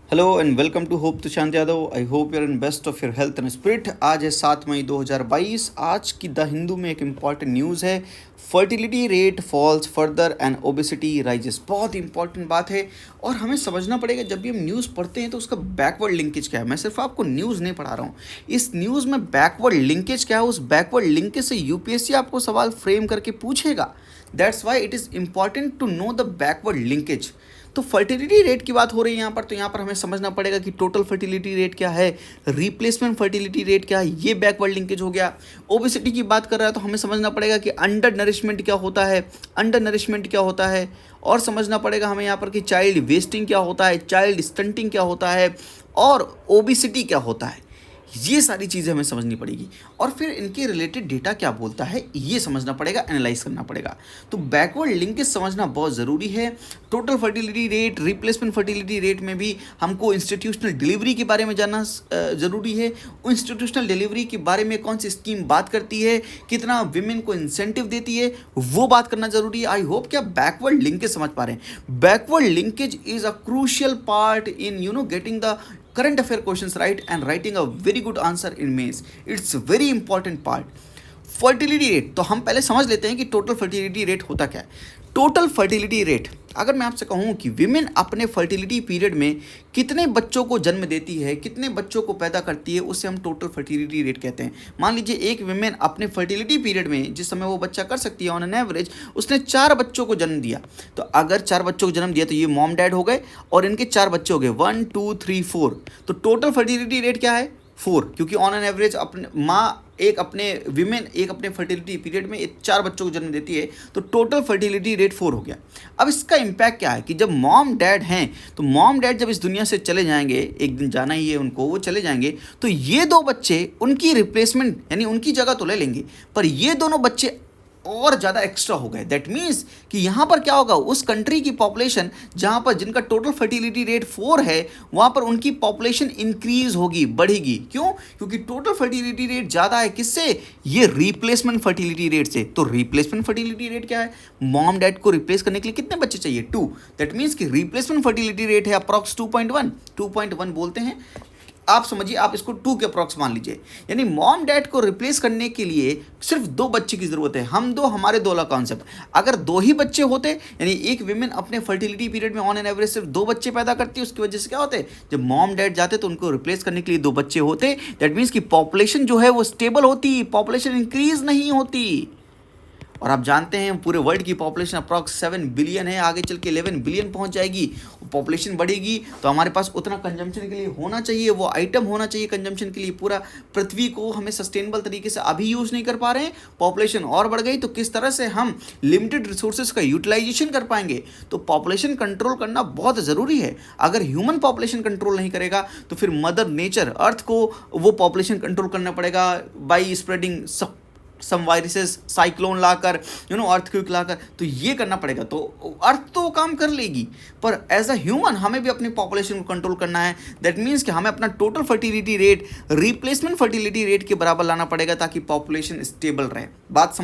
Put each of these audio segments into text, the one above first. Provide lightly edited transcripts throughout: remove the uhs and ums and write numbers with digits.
Hello and welcome to hope Tushant Yadav. I hope you're in best of your health and spirit. आज है 7 मई 2022। आज की the Hindu में एक इम्पॉर्टेंट न्यूज़ है। Fertility rate falls further and obesity rises. बहुत important बात है और हमें समझना पड़ेगा जब भी हम न्यूज़ पढ़ते हैं तो उसका बैकवर्ड लिंकेज क्या है। मैं सिर्फ आपको न्यूज़ नहीं पढ़ा रहा हूँ, इस न्यूज़ में बैकवर्ड लिंकेज क्या है, उस बैकवर्ड लिंकेज से यूपीएससी आपको सवाल फ्रेम करके पूछेगा। That's why it is important to know the backward linkage. तो फर्टिलिटी रेट की बात हो रही है यहाँ पर, तो यहाँ पर हमें समझना पड़ेगा कि टोटल फर्टिलिटी रेट क्या है, रिप्लेसमेंट फर्टिलिटी रेट क्या है, ये बैकवर्ड लिंकेज हो गया। ओबेसिटी की बात कर रहा है तो हमें समझना पड़ेगा कि अंडर नरिशमेंट क्या होता है, अंडर नरिशमेंट क्या होता है, और समझना पड़ेगा हमें यहाँ पर कि चाइल्ड वेस्टिंग क्या होता है, चाइल्ड स्टंटिंग क्या होता है, और ओबेसिटी क्या होता है। ये सारी चीज़ें हमें समझनी पड़ेगी और फिर इनके रिलेटेड डेटा क्या बोलता है ये समझना पड़ेगा, एनालाइज करना पड़ेगा। तो बैकवर्ड लिंकेज समझना बहुत ज़रूरी है। Total fertility rate, replacement fertility rate में भी हमको इंस्टीट्यूशनल डिलीवरी के बारे में जानना ज़रूरी है। इंस्टीट्यूशनल डिलीवरी के बारे में कौन सी स्कीम बात करती है, कितना विमेन को इंसेंटिव देती है, वो बात करना ज़रूरी है। आई होप कि आप बैकवर्ड लिंकेज समझ पा रहे हैं। Backward linkage is a crucial part in getting the current affair questions right and writing a very good answer in mains. It's very important part. Fertility rate तो हम पहले समझ लेते हैं कि टोटल फर्टिलिटी रेट होता क्या है। टोटल फर्टिलिटी रेट, अगर मैं आपसे कहूँ कि विमेन अपने फर्टिलिटी पीरियड में कितने बच्चों को जन्म देती है, कितने बच्चों को पैदा करती है, उसे हम टोटल फर्टिलिटी रेट कहते हैं। मान लीजिए एक विमेन अपने फर्टिलिटी पीरियड में जिस समय वो बच्चा कर सकती है ऑन एन एवरेज, उसने 4 बच्चों को जन्म दिया। तो अगर 4 बच्चों को जन्म दिया तो ये मॉम डैड हो गए और इनके 4 बच्चे हो गए, 1 2 3 4। तो टोटल फर्टिलिटी रेट क्या है? 4, क्योंकि ऑन एन एवरेज अपने माँ एक अपने फर्टिलिटी पीरियड में 4 बच्चों को जन्म देती है। तो टोटल फर्टिलिटी रेट 4 हो गया। अब इसका इम्पैक्ट क्या है कि जब मॉम डैड हैं, तो मॉम डैड जब इस दुनिया से चले जाएंगे, एक दिन जाना ही है उनको, वो चले जाएंगे, तो ये 2 बच्चे उनकी रिप्लेसमेंट यानी उनकी जगह तो ले लेंगे, पर ये दोनों बच्चे और ज़्यादा एक्स्ट्रा हो गए। दैट मीन्स कि यहाँ पर क्या होगा, उस कंट्री की पॉपुलेशन जहाँ पर जिनका टोटल फर्टिलिटी रेट 4 है, वहाँ पर उनकी पॉपुलेशन इंक्रीज होगी, बढ़ेगी। क्यों? क्योंकि टोटल फर्टिलिटी रेट ज़्यादा है किससे? ये रिप्लेसमेंट फर्टिलिटी रेट से। तो रिप्लेसमेंट फर्टिलिटी रेट क्या है? मॉम डैड को रिप्लेस करने के लिए कितने बच्चे चाहिए? 2। दैट मीन्स कि रिप्लेसमेंट फर्टिलिटी रेट है अप्रॉक्स 2.1 बोलते हैं। आप समझिए, आप इसको 2 के अप्रॉक्स मान लीजिए, यानी मॉम डैड को रिप्लेस करने के लिए सिर्फ 2 बच्चे की ज़रूरत है। हम 2 हमारे 2 वाला कॉन्सेप्ट। अगर 2 ही बच्चे होते, यानी एक विमेन अपने फर्टिलिटी पीरियड में ऑन एन एवरेज सिर्फ 2 बच्चे पैदा करती है, उसकी वजह से क्या होते हैं, जब मॉम डैड जाते तो उनको रिप्लेस करने के लिए 2 बच्चे होते। दैट मीन्स कि पॉपुलेशन जो है वो स्टेबल होती, पॉपुलेशन इंक्रीज नहीं होती। और आप जानते हैं पूरे वर्ल्ड की पॉपुलेशन अप्रॉक्स 7 बिलियन है, आगे चल के 11 बिलियन पहुंच जाएगी। पॉपुलेशन बढ़ेगी तो हमारे पास उतना कंजम्पशन के लिए होना चाहिए, वो आइटम होना चाहिए कंजम्पशन के लिए। पूरा पृथ्वी को हमें सस्टेनेबल तरीके से अभी यूज़ नहीं कर पा रहे हैं, पॉपुलेशन और बढ़ गई तो किस तरह से हम लिमिटेड रिसोर्सेज का यूटिलाइजेशन कर पाएंगे। तो पॉपुलेशन कंट्रोल करना बहुत ज़रूरी है। अगर ह्यूमन पॉपुलेशन कंट्रोल नहीं करेगा तो फिर मदर नेचर, अर्थ को वो पॉपुलेशन कंट्रोल करना पड़ेगा by spreading some viruses, cyclone लाकर, अर्थक्वेक लाकर। तो ये करना पड़ेगा। तो अर्थ तो काम कर लेगी, पर एज अ ह्यूमन हमें भी अपनी पॉपुलेशन को कंट्रोल करना है। दैट मीन्स कि हमें अपना total fertility rate replacement fertility rate के बराबर लाना पड़ेगा ताकि पॉपुलेशन स्टेबल रहे। बात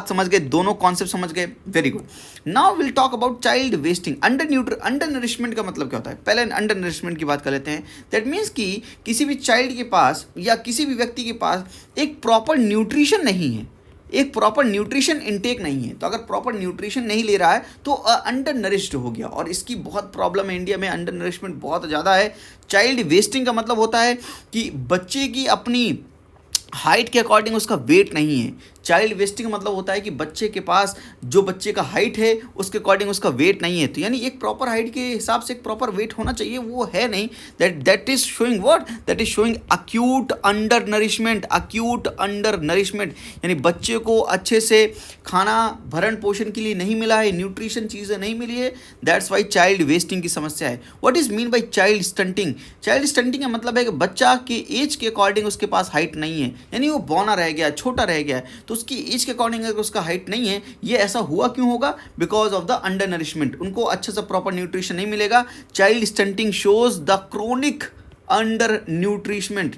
समझ गए, दोनों कॉन्सेप्ट समझ गए। Very good. Now will talk about child wasting. Under nourishment का मतलब क्या होता है? पहले अंडर नरिशमेंट की बात कर लेते हैं। दैट मीन्स कि किसी भी चाइल्ड के पास या किसी भी व्यक्ति के पास एक प्रॉपर न्यूट्रिशन नहीं है, एक प्रॉपर न्यूट्रिशन इनटेक नहीं है। तो अगर प्रॉपर न्यूट्रिशन नहीं ले रहा है तो अंडर नरिश्ड हो गया, और इसकी बहुत प्रॉब्लम है इंडिया में। अंडर नरिशमेंट बहुत ज़्यादा है। चाइल्ड वेस्टिंग का मतलब होता है कि बच्चे की अपनी हाइट के अकॉर्डिंग उसका वेट नहीं है। चाइल्ड वेस्टिंग का मतलब होता है कि बच्चे के पास जो बच्चे का हाइट है उसके अकॉर्डिंग उसका वेट नहीं है। तो यानी एक प्रॉपर हाइट के हिसाब से एक प्रॉपर वेट होना चाहिए, वो है नहीं। That is showing what? That is showing acute under nourishment. Acute under nourishment यानी बच्चे को अच्छे से खाना भरण पोषण के लिए नहीं मिला है, न्यूट्रिशन चीज़ें नहीं मिली है। दैट्स वाई चाइल्ड वेस्टिंग की समस्या है। What is mean by child stunting? Child stunting का मतलब है कि बच्चा के एज के अकॉर्डिंग उसके पास हाइट नहीं है, यानी वो बौना रह गया, छोटा रह गया। तो उसकी एज के अकॉर्डिंग अगर उसका हाइट नहीं है, ये ऐसा हुआ क्यों होगा? Because of the under nourishment. उनको अच्छे से प्रॉपर न्यूट्रिशन नहीं मिलेगा। Child stunting shows the chronic under nourishment.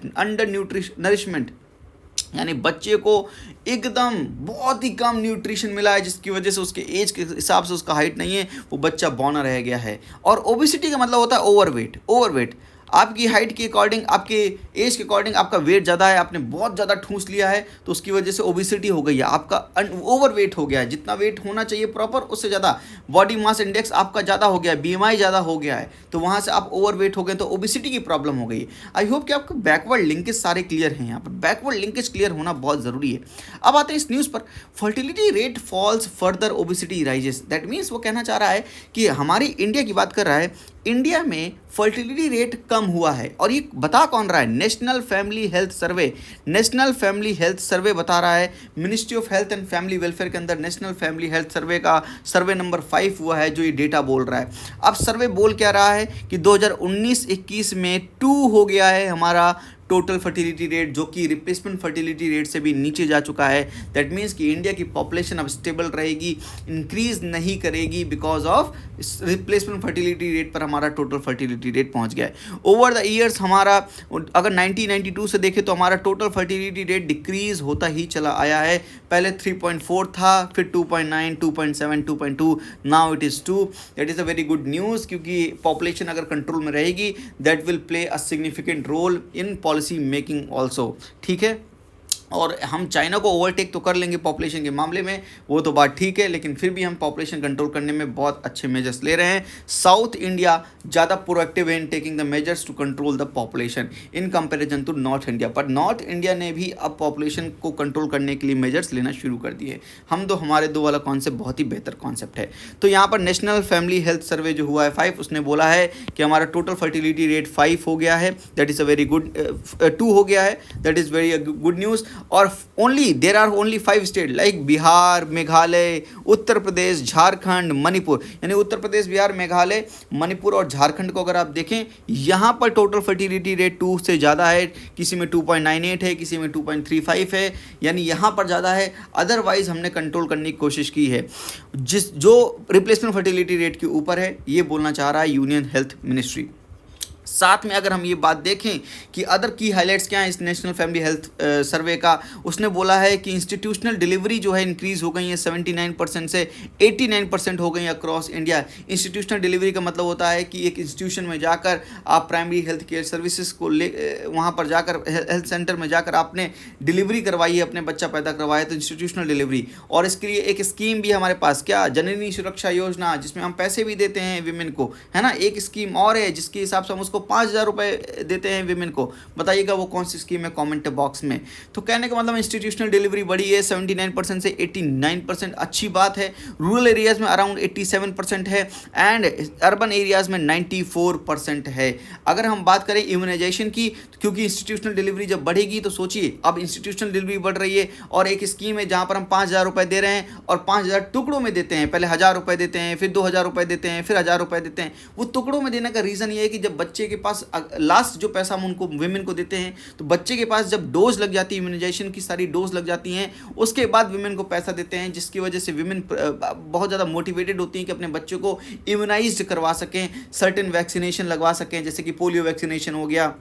यानी बच्चे को एकदम बहुत ही कम न्यूट्रिशन मिला है, जिसकी वजह से उसके एज के हिसाब से उसका हाइट नहीं है, वो बच्चा बौना रह गया है। और ओबेसिटी का मतलब होता है ओवरवेट। ओवरवेट आपकी हाइट के अकॉर्डिंग, आपके एज के अकॉर्डिंग आपका वेट ज़्यादा है, आपने बहुत ज़्यादा ठूंस लिया है, तो उसकी वजह से ओबेसिटी हो गई है, आपका ओवर वेट हो गया है। जितना वेट होना चाहिए प्रॉपर उससे ज़्यादा, बॉडी मास इंडेक्स आपका ज़्यादा हो गया है, बीएमआई ज़्यादा हो गया है, तो वहाँ से आप ओवर वेट हो गए, तो ओबेसिटी की प्रॉब्लम हो गई। आई होप कि आपको बैकवर्ड लिंकेज सारे क्लियर हैं। यहाँ पर बैकवर्ड लिंकेज क्लियर होना बहुत ज़रूरी है। अब आते हैं इस न्यूज़ पर, fertility rate falls further obesity rises. That means वो कहना चाह रहा है कि हमारी इंडिया की बात कर रहा है, इंडिया में फर्टिलिटी रेट कम हुआ है। और ये बता कौन रहा है? नेशनल फैमिली हेल्थ सर्वे। नेशनल फैमिली हेल्थ सर्वे बता रहा है, ministry of health and family welfare के अंदर नेशनल फैमिली हेल्थ सर्वे का सर्वे नंबर 5 हुआ है, जो ये डेटा बोल रहा है। अब सर्वे बोल क्या रहा है कि 2019-21 में 2 हो गया है हमारा टोटल फर्टिलिटी रेट, जो कि रिप्लेसमेंट फर्टिलिटी रेट से भी नीचे जा चुका है। दैट मीन्स कि इंडिया की पॉपुलेशन अब स्टेबल रहेगी, इंक्रीज नहीं करेगी, because of replacement fertility rate पर हमारा टोटल फर्टिलिटी रेट पहुंच गया है। ओवर द ईयर्स हमारा, अगर 1992 से देखें तो हमारा टोटल फर्टिलिटी रेट डिक्रीज होता ही चला आया है। पहले 3.4 था, फिर 2.9, 2.7, 2.2, now it is 2। That is a very good news, क्योंकि पॉपुलेशन अगर कंट्रोल में रहेगी, that will play a significant role in policy making also. ठीक है, और हम चाइना को ओवरटेक तो कर लेंगे पॉपुलेशन के मामले में, वो तो बात ठीक है, लेकिन फिर भी हम पॉपुलेशन कंट्रोल करने में बहुत अच्छे मेजर्स ले रहे हैं। साउथ इंडिया ज़्यादा प्रोएक्टिव है in taking the measures to control the population in comparison to north India. पर नॉर्थ इंडिया ने भी अब पॉपुलेशन को कंट्रोल करने के लिए मेजर्स लेना शुरू कर दिए। हम तो, हमारे दो वाला कॉन्सेप्ट बहुत ही बेहतर कॉन्सेप्ट है। तो यहाँ पर नेशनल फैमिली हेल्थ सर्वे जो हुआ है 5, उसने बोला है कि हमारा टोटल फर्टिलिटी रेट 5 हो गया है, that is a very good, 2 हो गया है, that is very good news. और only there are only 5 state like Bihar, Meghalaya, Uttar Pradesh, Jharkhand, Manipur. यानी उत्तर प्रदेश, बिहार, मेघालय, मणिपुर और झारखंड को अगर आप देखें, यहाँ पर टोटल फर्टिलिटी रेट 2 से ज़्यादा है। किसी में 2.98 है, किसी में 2.35 है, यानी यहाँ पर ज़्यादा है। अदरवाइज हमने कंट्रोल करने की कोशिश की है, जो रिप्लेसमेंट फर्टिलिटी रेट के ऊपर है, ये बोलना चाह रहा है यूनियन हेल्थ मिनिस्ट्री। साथ में अगर हम ये बात देखें कि अदर की हाइलाइट्स क्या हैं इस नेशनल फैमिली हेल्थ सर्वे का, उसने बोला है कि इंस्टीट्यूशनल डिलीवरी जो है इंक्रीज़ हो गई है 79% से 89% हो गई है अक्रॉस इंडिया। इंस्टीट्यूशनल डिलीवरी का मतलब होता है कि एक इंस्टीट्यूशन में जाकर आप प्राइमरी हेल्थ केयर सर्विसेज को ले, वहाँ पर जाकर हेल्थ सेंटर में जाकर आपने डिलीवरी करवाई है, अपने बच्चा पैदा करवाया, तो इंस्टीट्यूशनल डिलीवरी। और इसके लिए एक स्कीम भी है हमारे पास, क्या, जननी सुरक्षा योजना, जिसमें हम पैसे भी देते हैं विमेन को, है ना। एक स्कीम और है जिसके हिसाब से हम उसको 5,000 रुपये देते हैं विमेन को। बताइएगा वो कौन सी स्कीम है, कमेंट बॉक्स में। तो कहने का मतलब इंस्टीट्यूशनल डिलीवरी बढ़ी है 79% से 89%, अच्छी बात है। रूरल एरियाज़ में अराउंड 87% है एंड अर्बन एरियाज़ में 94% है। अगर हम बात करें इम्यूनाइजेशन की, क्योंकि इंस्टीट्यूशनल डिलीवरी जब बढ़ेगी तो सोचिए, अब इंस्टीट्यूशनल डिलीवरी बढ़ रही है और एक स्कीम है जहाँ पर हम 5,000 रुपये दे रहे हैं और 5,000 टुकड़ों में देते हैं। पहले 1,000 रुपये देते हैं, फिर 2,000 रुपये देते हैं, फिर 1,000 रुपये देते हैं। वो टुकड़ों में देने का रीज़न ये है कि जब बच्चे के पास लास्ट जो पैसा हम उनको विमेन को देते हैं, तो बच्चे के पास जब डोज लग जाती है, इम्यूनाइजेशन की सारी डोज लग जाती हैं, उसके बाद विमेन को पैसा देते हैं, जिसकी वजह से विमेन बहुत ज़्यादा मोटिवेटेड होती हैं कि अपने बच्चों को इम्यूनाइज्ड करवा सकें, सर्टेन वैक्सीनेशन लगवा सकें, जैसे कि पोलियो वैक्सीनेशन हो गया,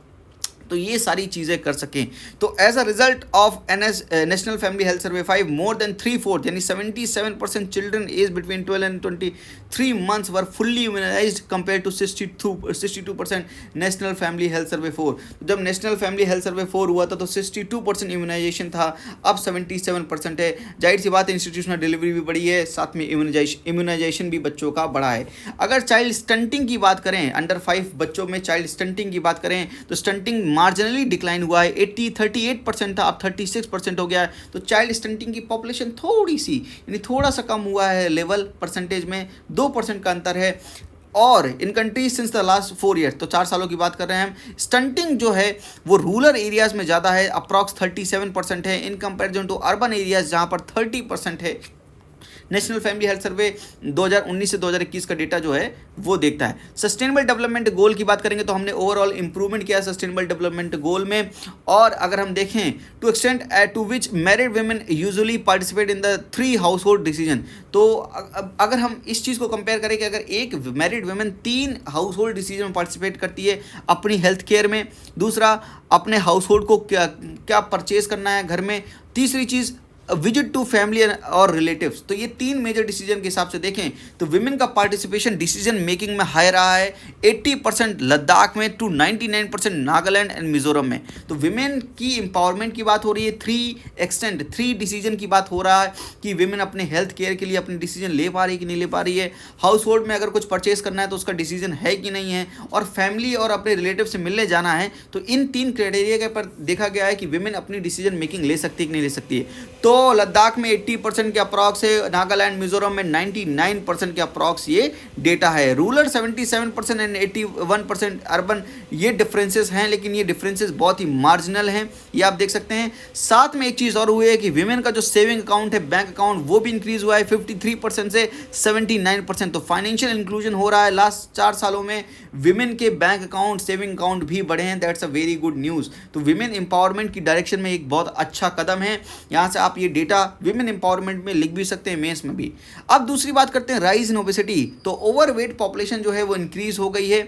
तो ये सारी चीज़ें कर सकें। तो as a result of national family health survey 5, more than 3/4 यानी 77% children age between 12 and 23 months were fully immunized compare to 62% national family health survey 4। जब नेशनल फैमिली हेल्थ सर्वे 4 हुआ था तो 62% इम्यूनाइजेशन था, अब 77% है। जाहिर सी बात है इंस्टीट्यूशनल डिलीवरी भी बढ़ी है, साथ में इम्यूनाइजेशन भी बच्चों का बढ़ा है। अगर चाइल्ड स्टंटिंग की बात करें, अंडर 5 बच्चों में चाइल्ड स्टंटिंग की बात करें, तो स्टंटिंग मार्जिनली डिक्लाइन हुआ है। 38% था, अब 36% हो गया है। तो चाइल्ड स्टंटिंग की पॉपुलेशन थोड़ी सी, यानी थोड़ा सा कम हुआ है लेवल, परसेंटेज में 2% का अंतर है। और इन countries since the last 4 years, तो 4 सालों की बात कर रहे हैं हम, स्टंटिंग जो है वो रूरल एरियाज़ में ज़्यादा है, अप्रॉक्स 37% है in comparison to urban areas जहाँ पर 30% है। नेशनल फैमिली हेल्थ सर्वे 2019 से 2021 का डेटा जो है वो देखता है। सस्टेनेबल डेवलपमेंट गोल की बात करेंगे तो हमने ओवरऑल इंप्रूवमेंट किया सस्टेनेबल डेवलपमेंट गोल में। और अगर हम देखें to extend to which married women usually participate in the 3 household decision, तो अगर हम इस चीज़ को कंपेयर करें कि अगर एक married women 3 household decision में पार्टिसिपेट करती है अपनी हेल्थ केयर में, दूसरा अपने हाउस होल्ड को क्या क्या परचेज करना है घर में, तीसरी चीज़ विजिट टू फैमिली और रिलेटिव्स, तो ये 3 मेजर डिसीजन के हिसाब से देखें तो विमेन का पार्टिसिपेशन डिसीजन मेकिंग में हाई रहा है 80% लद्दाख में टू 99% नागालैंड एंड मिजोरम में। तो विमेन की एम्पावरमेंट की बात हो रही है, 3 डिसीजन की बात हो रहा है कि विमेन अपने हेल्थ केयर के लिए अपने डिसीजन ले पा रही है कि नहीं ले पा रही है, हाउस होल्ड में अगर कुछ परचेज करना है तो उसका डिसीजन है कि नहीं है, और फैमिली और अपने रिलेटिव से मिलने जाना है, तो इन 3 क्राइटेरिया के पर देखा गया है कि विमेन अपनी डिसीजन मेकिंग ले सकती है कि नहीं ले सकती है। तो लद्दाख में 80% के अप्रॉक्स है, नागालैंड मिजोरम में 99% के अप्रॉक्स ये डेटा है। रूरल 77% एंड 81% अर्बन, ये डिफरेंसेस हैं, लेकिन ये डिफरेंसेस बहुत ही मार्जिनल हैं, ये आप देख सकते हैं। साथ में एक चीज़ और हुई है कि विमेन का जो सेविंग अकाउंट है, बैंक अकाउंट, वो भी इंक्रीज हुआ है 53% से 79%। तो फाइनेंशियल इंक्लूजन हो रहा है लास्ट 4 सालों में, विमेन के बैंक अकाउंट, सेविंग अकाउंट भी बढ़े हैं, that's a very good news. तो विमेन एम्पावरमेंट की डायरेक्शन में एक बहुत अच्छा कदम है। यहाँ से आप ये डेटा विमेन एम्पावरमेंट में लिख भी सकते हैं, मेंस में भी। अब दूसरी बात करते हैं राइज इन ओबेसिटी। तो ओवरवेट पॉपुलेशन जो है वो इंक्रीज हो गई है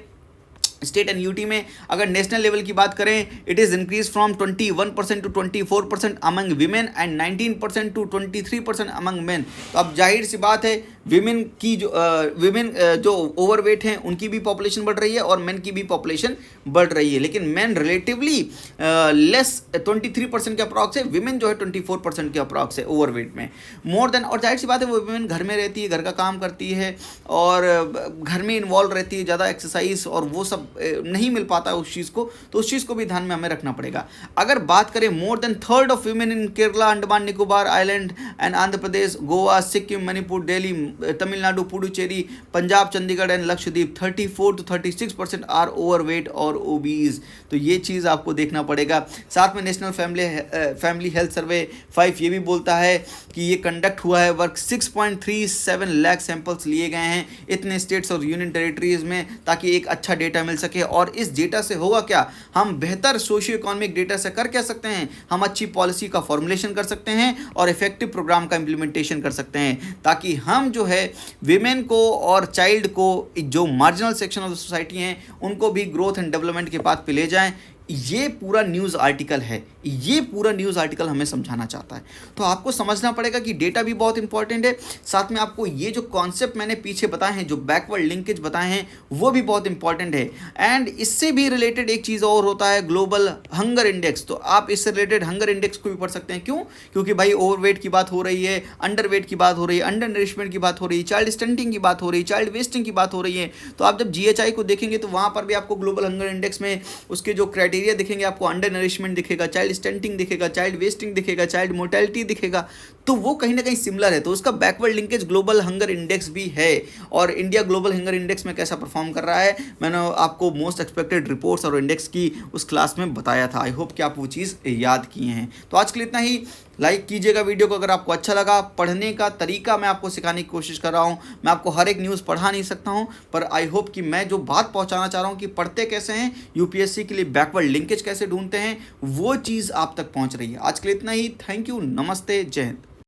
स्टेट एंड यूटी में। अगर नेशनल लेवल की बात करें, it is increase from 21% to 24% among women and 19% to 23% among men. तो अब जाहिर सी बात है विमेन की जो ओवरवेट हैं उनकी भी पॉपुलेशन बढ़ रही है और मेन की भी पॉपुलेशन बढ़ रही है, लेकिन मेन रिलेटिवली लेस 23% के अप्रॉक्स है, विमेन जो है 24% के अप्रॉक्स है ओवरवेट में मोर देन। और जाहिर सी बात है वो विमेन घर में रहती है, घर का काम करती है और घर में इन्वॉल्व रहती है, ज़्यादा एक्सरसाइज और वो सब नहीं मिल पाता है उस चीज़ को, तो उस चीज़ को भी ध्यान में हमें रखना पड़ेगा। अगर बात करें more than third of women in Kerala, Andaman Nicobar island and Andhra Pradesh, Goa, Sikkim, Manipur, Delhi, Tamil Nadu, Puducherry, Punjab, Chandigarh and Lakshadweep 34 to 36% are overweight और ओबीज। तो ये चीज़ आपको देखना पड़ेगा। साथ में नेशनल फैमिली हेल्थ सर्वे 5 ये भी बोलता है कि ये कंडक्ट हुआ है वर्क, 6.37 लाख सैंपल्स लिए गए हैं इतने स्टेट्स और यूनियन टेरिटरीज में, ताकि एक अच्छा डेटा मिल सके। और इस डेटा से होगा क्या, हम बेहतर सोशियो इकोनॉमिक डेटा से कर क्या सकते हैं, हम अच्छी पॉलिसी का फॉर्मुलेशन कर सकते हैं और इफेक्टिव प्रोग्राम का इम्प्लीमेंटेशन कर सकते हैं, ताकि हम जो है विमेन को और चाइल्ड को, जो मार्जिनल सेक्शन ऑफ सोसाइटी हैं, उनको भी ग्रोथ एंड डेवलपमेंट के पाथ पे ले जाएं। ये पूरा न्यूज़ आर्टिकल है, ये पूरा न्यूज़ आर्टिकल हमें समझाना चाहता है। तो आपको समझना पड़ेगा कि डेटा भी बहुत इंपॉर्टेंट है, साथ में आपको ये जो कॉन्सेप्ट मैंने पीछे बताए हैं, जो बैकवर्ड लिंकेज बताए हैं, वो भी बहुत इंपॉर्टेंट है। एंड इससे भी रिलेटेड एक चीज़ और होता है, ग्लोबल हंगर इंडेक्स। तो आप इससे रिलेटेड हंगर इंडेक्स को भी पढ़ सकते हैं। क्यों? क्योंकि भाई ओवरवेट की बात हो रही है, अंडरवेट की बात हो रही है, अंडर नरिशमेंट की बात हो रही है, चाइल्ड स्टंटिंग की बात हो रही है, चाइल्ड वेस्टिंग की बात हो रही है। तो आप जब GHI को देखेंगे तो वहाँ पर भी आपको ग्लोबल हंगर इंडेक्स में उसके जो क्राइटेरिया दिखेंगे, आपको अंडर नरिशमेंट दिखेगा, चाइल्ड स्टंटिंग दिखेगा, चाइल्ड वेस्टिंग दिखेगा, चाइल्ड मोर्टेलिटी दिखेगा, तो वो कहीं ना कहीं सिमिलर है। तो उसका backward linkage global hunger index भी है। और इंडिया ग्लोबल हंगर इंडेक्स में कैसा परफॉर्म कर रहा है, मैंने आपको मोस्ट एक्सपेक्टेड रिपोर्ट्स और इंडेक्स की उस क्लास में बताया था। आई होप कि आप वो चीज़ याद किए हैं। तो आज के लिए इतना ही। लाइक कीजिएगा वीडियो को अगर आपको अच्छा लगा। पढ़ने का तरीका मैं आपको सिखाने की कोशिश कर रहा हूँ। मैं आपको हर एक न्यूज़ पढ़ा नहीं सकता हूँ, पर आई होप कि मैं जो बात पहुँचाना चाह रहा हूँ कि पढ़ते कैसे हैं, UPSC के लिए बैकवर्ड लिंकेज कैसे ढूंढते हैं, वो चीज़ आप तक पहुँच रही है। आज के लिए इतना ही। थैंक यू, नमस्ते, जय हिंद।